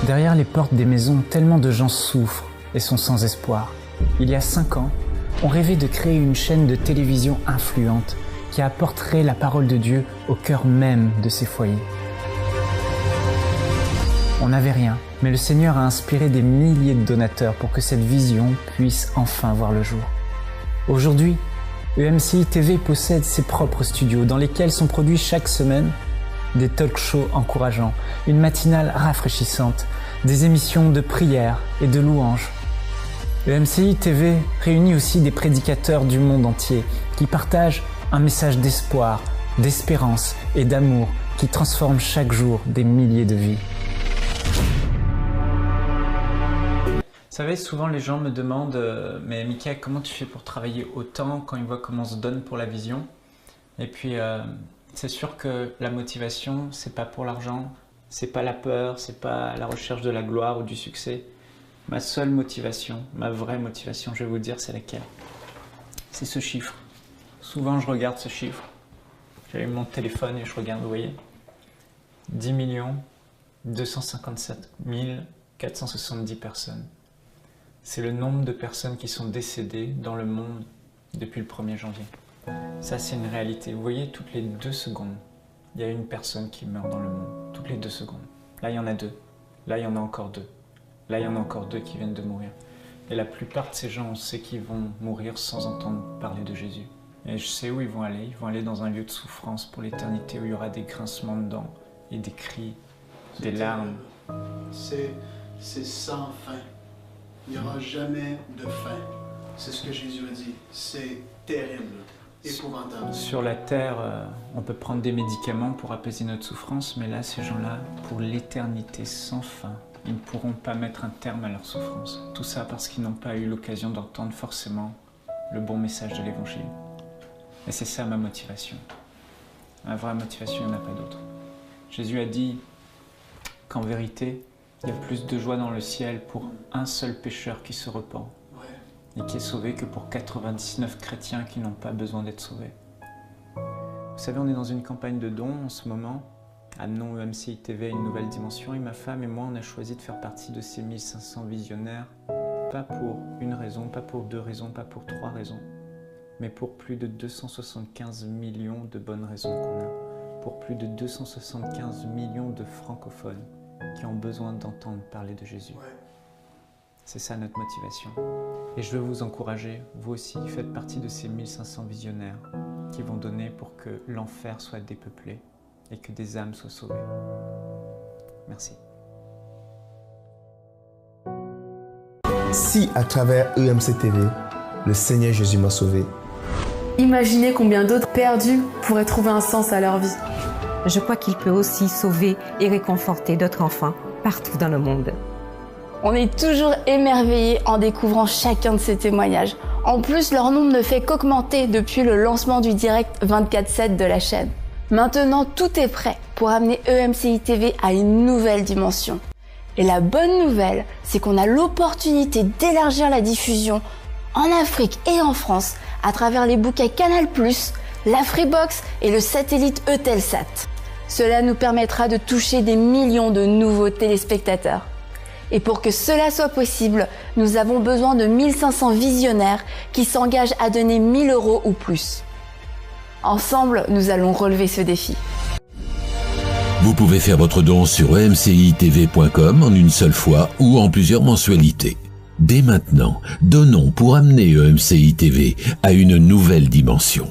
Derrière les portes des maisons, tellement de gens souffrent et sont sans espoir. Il y a 5 ans, on rêvait de créer une chaîne de télévision influente qui apporterait la parole de Dieu au cœur même de ces foyers. On n'avait rien, mais le Seigneur a inspiré des milliers de donateurs pour que cette vision puisse enfin voir le jour. Aujourd'hui, EMCI TV possède ses propres studios dans lesquels sont produits chaque semaine des talk-shows encourageants, une matinale rafraîchissante, des émissions de prière et de louanges. EMCI TV réunit aussi des prédicateurs du monde entier qui partagent un message d'espoir, d'espérance et d'amour qui transforme chaque jour des milliers de vies. Vous savez, souvent les gens me demandent « Mais Mickaël, comment tu fais pour travailler autant quand ils voient comment on se donne pour la vision ?» Et puis, c'est sûr que la motivation, c'est pas pour l'argent, c'est pas la peur, c'est pas la recherche de la gloire ou du succès. Ma seule motivation, ma vraie motivation, je vais vous dire, c'est laquelle? C'est ce chiffre. Souvent, je regarde ce chiffre. J'allume mon téléphone et je regarde, vous voyez, 10 257 470 personnes. C'est le nombre de personnes qui sont décédées dans le monde depuis le 1er janvier. Ça, c'est une réalité. Vous voyez, toutes les 2 secondes, il y a une personne qui meurt dans le monde. Toutes les 2 secondes. Là, il y en a 2. Là, il y en a encore 2. Là, il y en a encore 2 qui viennent de mourir. Et la plupart de ces gens, on sait qu'ils vont mourir sans entendre parler de Jésus. Et je sais où ils vont aller. Ils vont aller dans un lieu de souffrance pour l'éternité où il y aura des grincements de dents et des cris, des larmes. C'est sans fin. Il n'y aura jamais de fin. C'est ce que Jésus a dit. C'est terrible, épouvantable. Sur la terre, on peut prendre des médicaments pour apaiser notre souffrance, mais là, ces gens-là, pour l'éternité sans fin, ils ne pourront pas mettre un terme à leur souffrance. Tout ça parce qu'ils n'ont pas eu l'occasion d'entendre forcément le bon message de l'Évangile. Et c'est ça ma motivation. Ma vraie motivation, il n'y en a pas d'autre. Jésus a dit qu'en vérité, il y a plus de joie dans le ciel pour un seul pécheur qui se repent et qui est sauvé que pour 99 chrétiens qui n'ont pas besoin d'être sauvés. Vous savez, on est dans une campagne de dons en ce moment. Amenons EMCI TV à une nouvelle dimension et ma femme et moi, on a choisi de faire partie de ces 1500 visionnaires. Pas pour une raison, pas pour 2 raisons, pas pour 3 raisons, mais pour plus de 275 millions de bonnes raisons qu'on a. Pour plus de 275 millions de francophones qui ont besoin d'entendre parler de Jésus. C'est ça notre motivation. Et je veux vous encourager, vous aussi, faites partie de ces 1500 visionnaires qui vont donner pour que l'enfer soit dépeuplé et que des âmes soient sauvées. Merci. Si à travers EMCI TV, le Seigneur Jésus m'a sauvé, imaginez combien d'autres perdus pourraient trouver un sens à leur vie. Je crois qu'il peut aussi sauver et réconforter d'autres enfants partout dans le monde. On est toujours émerveillés en découvrant chacun de ces témoignages. En plus, leur nombre ne fait qu'augmenter depuis le lancement du direct 24/7 de la chaîne. Maintenant, tout est prêt pour amener EMCI TV à une nouvelle dimension. Et la bonne nouvelle, c'est qu'on a l'opportunité d'élargir la diffusion en Afrique et en France à travers les bouquets Canal+, la Freebox et le satellite Eutelsat. Cela nous permettra de toucher des millions de nouveaux téléspectateurs. Et pour que cela soit possible, nous avons besoin de 1500 visionnaires qui s'engagent à donner 1 000 € ou plus. Ensemble, nous allons relever ce défi. Vous pouvez faire votre don sur emcitv.com en une seule fois ou en plusieurs mensualités. Dès maintenant, donnons pour amener EMCI TV à une nouvelle dimension.